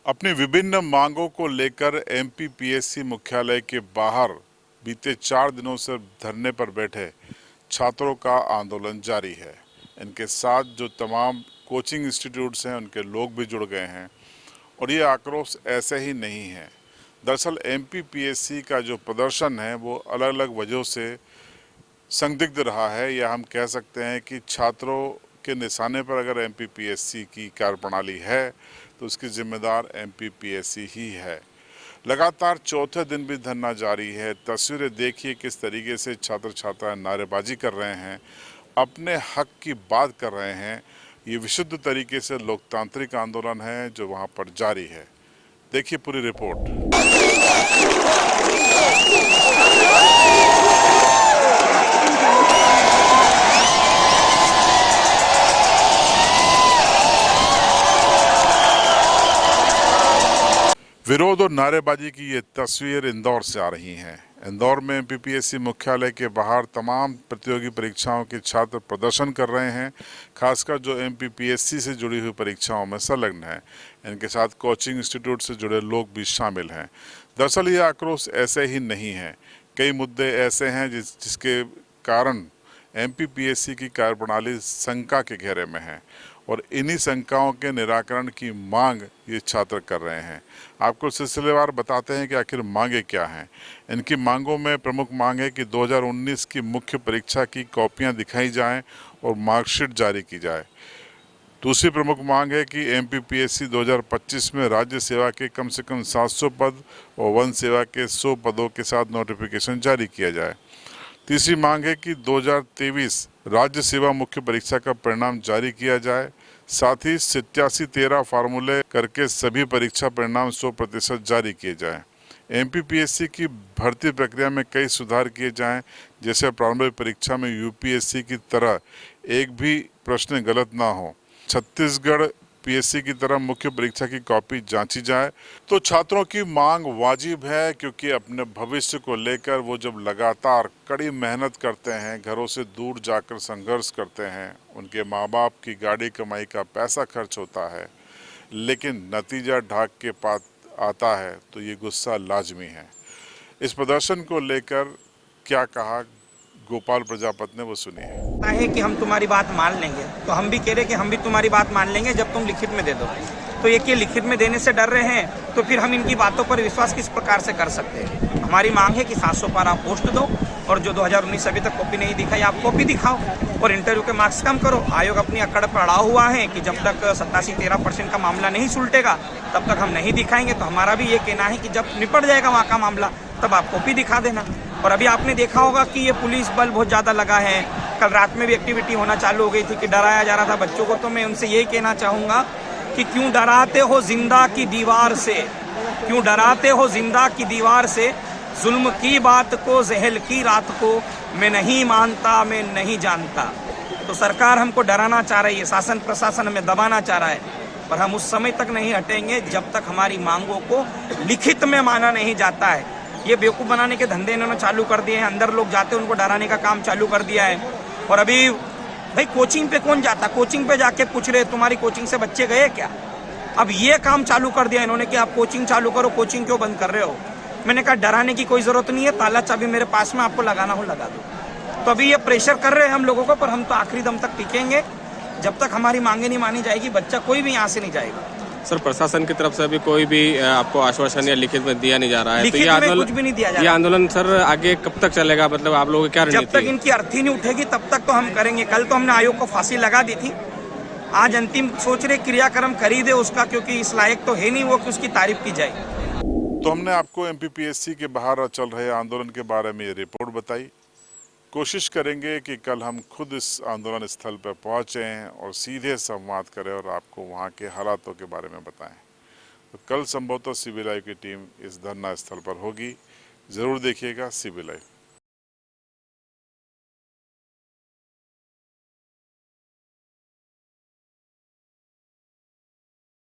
अपनी विभिन्न मांगों को लेकर एमपीपीएससी मुख्यालय के बाहर बीते 4 दिनों से धरने पर बैठे छात्रों का आंदोलन जारी है। इनके साथ जो तमाम कोचिंग इंस्टीट्यूट्स हैं उनके लोग भी जुड़ गए हैं और ये आक्रोश ऐसे ही नहीं है। दरअसल एमपीपीएससी का जो प्रदर्शन है वो अलग अलग वजहों से संदिग्ध रहा है, या हम कह सकते हैं कि छात्रों के निशाने पर अगर एमपीपीएससी की कार्यप्रणाली है तो उसकी जिम्मेदार एमपीपीएससी ही है। लगातार चौथे दिन भी धरना जारी है। तस्वीरें देखिए किस तरीके से छात्र छात्राएं नारेबाजी कर रहे हैं, अपने हक की बात कर रहे हैं। ये विशुद्ध तरीके से लोकतांत्रिक आंदोलन है जो वहां पर जारी है। देखिए पूरी रिपोर्ट। विरोध और नारेबाजी की ये तस्वीर इंदौर से आ रही हैं। इंदौर में एमपीपीएससी मुख्यालय के बाहर तमाम प्रतियोगी परीक्षाओं के छात्र प्रदर्शन कर रहे हैं, खासकर जो एमपीपीएससी से जुड़ी हुई परीक्षाओं में संलग्न हैं। इनके साथ कोचिंग इंस्टीट्यूट से जुड़े लोग भी शामिल हैं। दरअसल ये आक्रोश ऐसे ही नहीं है, कई मुद्दे ऐसे हैं जिसके कारण एमपीपीएससी की कार्यप्रणाली शंका के घेरे में है और इन्हीं शंकाओं के निराकरण की मांग ये छात्र कर रहे हैं। आपको सिलसिलेवार बताते हैं कि आखिर मांगे क्या हैं। इनकी मांगों में प्रमुख मांग है कि 2019 की मुख्य परीक्षा की कॉपियां दिखाई जाएं और मार्कशीट जारी की जाए। दूसरी प्रमुख मांग है कि एमपीपीएससी 2025 में राज्य सेवा के कम से कम 700 पद और वन सेवा के 100 पदों के साथ नोटिफिकेशन जारी किया जाए। तीसरी मांग है कि 2023 राज्य सेवा मुख्य परीक्षा का परिणाम जारी किया जाए। साथ ही 87-13 फार्मूले करके सभी परीक्षा परिणाम 100% जारी किए जाएं। एमपीपीएससी की भर्ती प्रक्रिया में कई सुधार किए जाएं, जैसे प्रारंभिक परीक्षा में यूपीएससी की तरह एक भी प्रश्न गलत ना हो। छत्तीसगढ़ पीएससी की तरह मुख्य परीक्षा की कॉपी जांची जाए। तो छात्रों की मांग वाजिब है, क्योंकि अपने भविष्य को लेकर वो जब लगातार कड़ी मेहनत करते हैं, घरों से दूर जाकर संघर्ष करते हैं, उनके माँ बाप की गाड़ी कमाई का पैसा खर्च होता है, लेकिन नतीजा ढाक के पास आता है तो ये गुस्सा लाजमी है। इस प्रदर्शन को लेकर क्या कहा गोपाल प्रजापति ने, वो सुनिए। है कि हम तुम्हारी बात मान लेंगे, तो हम भी कह रहे कि हम भी तुम्हारी बात मान लेंगे जब तुम लिखित में दे दो। तो ये लिखित में देने से डर रहे हैं, तो फिर हम इनकी बातों पर विश्वास किस प्रकार से कर सकते हैं। हमारी मांग है कि 700 पार आप पोस्ट दो और जो 2019 अभी तक कॉपी नहीं दिखाई आप कॉपी दिखाओ और इंटरव्यू के मार्क्स कम करो। आयोग अपनी अकड़ पर अड़ा हुआ है कि जब तक 87-13% का मामला नहीं सुलटेगा तब तक हम नहीं दिखाएंगे। तो हमारा भी ये कहना है कि जब निपट जाएगा वहाँ का मामला तब आप कॉपी दिखा देना। और अभी आपने देखा होगा कि ये पुलिस बल बहुत ज़्यादा लगा है। कल रात में भी एक्टिविटी होना चालू हो गई थी कि डराया जा रहा था बच्चों को। तो मैं उनसे यही कहना चाहूँगा कि क्यों डराते हो जिंदा की दीवार से, क्यों डराते हो जिंदा की दीवार से। जुल्म की बात को, जहल की रात को मैं नहीं मानता, मैं नहीं जानता। तो सरकार हमको डराना चाह रही है, शासन प्रशासन हमें दबाना चाह रहा है, पर हम उस समय तक नहीं हटेंगे जब तक हमारी मांगों को लिखित में माना नहीं जाता है। ये बेवकूफ़ बनाने के धंधे इन्होंने चालू कर दिए हैं। अंदर लोग जाते हैं उनको डराने का काम चालू कर दिया है। और अभी भाई कोचिंग पे कौन जाता, कोचिंग पे जाके पूछ रहे तुम्हारी कोचिंग से बच्चे गए क्या। अब ये काम चालू कर दिया इन्होंने कि आप कोचिंग चालू करो, कोचिंग क्यों बंद कर रहे हो। मैंने कहा डराने की कोई ज़रूरत नहीं है, ताला चाबी मेरे पास में, आपको लगाना हो लगा दो। तो अभी ये प्रेशर कर रहे हैं हम लोगों को, पर हम तो आखिरी दम तक टिकेंगे। जब तक हमारी मांगे नहीं मानी जाएगी बच्चा कोई भी यहाँ से नहीं जाएगा। सर, प्रशासन की तरफ से अभी कोई भी आपको आश्वासन या लिखित में दिया नहीं जा रहा है, तो ये आंदोलन कुछ भी नहीं दिया जा रहा। ये आंदोलन सर आगे कब तक चलेगा, मतलब आप लोगों की क्या रणनीति है? जब तक इनकी अर्थी नहीं उठेगी तब तक तो हम करेंगे। कल तो हमने आयोग को फांसी लगा दी थी, आज अंतिम सोच रहे क्रियाक्रम करी दे उसका, क्योंकि इस लायक तो है नहीं वो कि उसकी तारीफ की जाए। तो हमने आपको एमपीपीएससी के बाहर चल रहे आंदोलन के बारे में ये रिपोर्ट बताई। कोशिश करेंगे कि कल हम खुद इस आंदोलन स्थल पर पहुंचें और सीधे संवाद करें और आपको वहां के हालातों के बारे में बताएं। तो कल संभवतः CB लाइव की टीम इस धरना स्थल पर होगी। ज़रूर देखिएगा CB लाइव।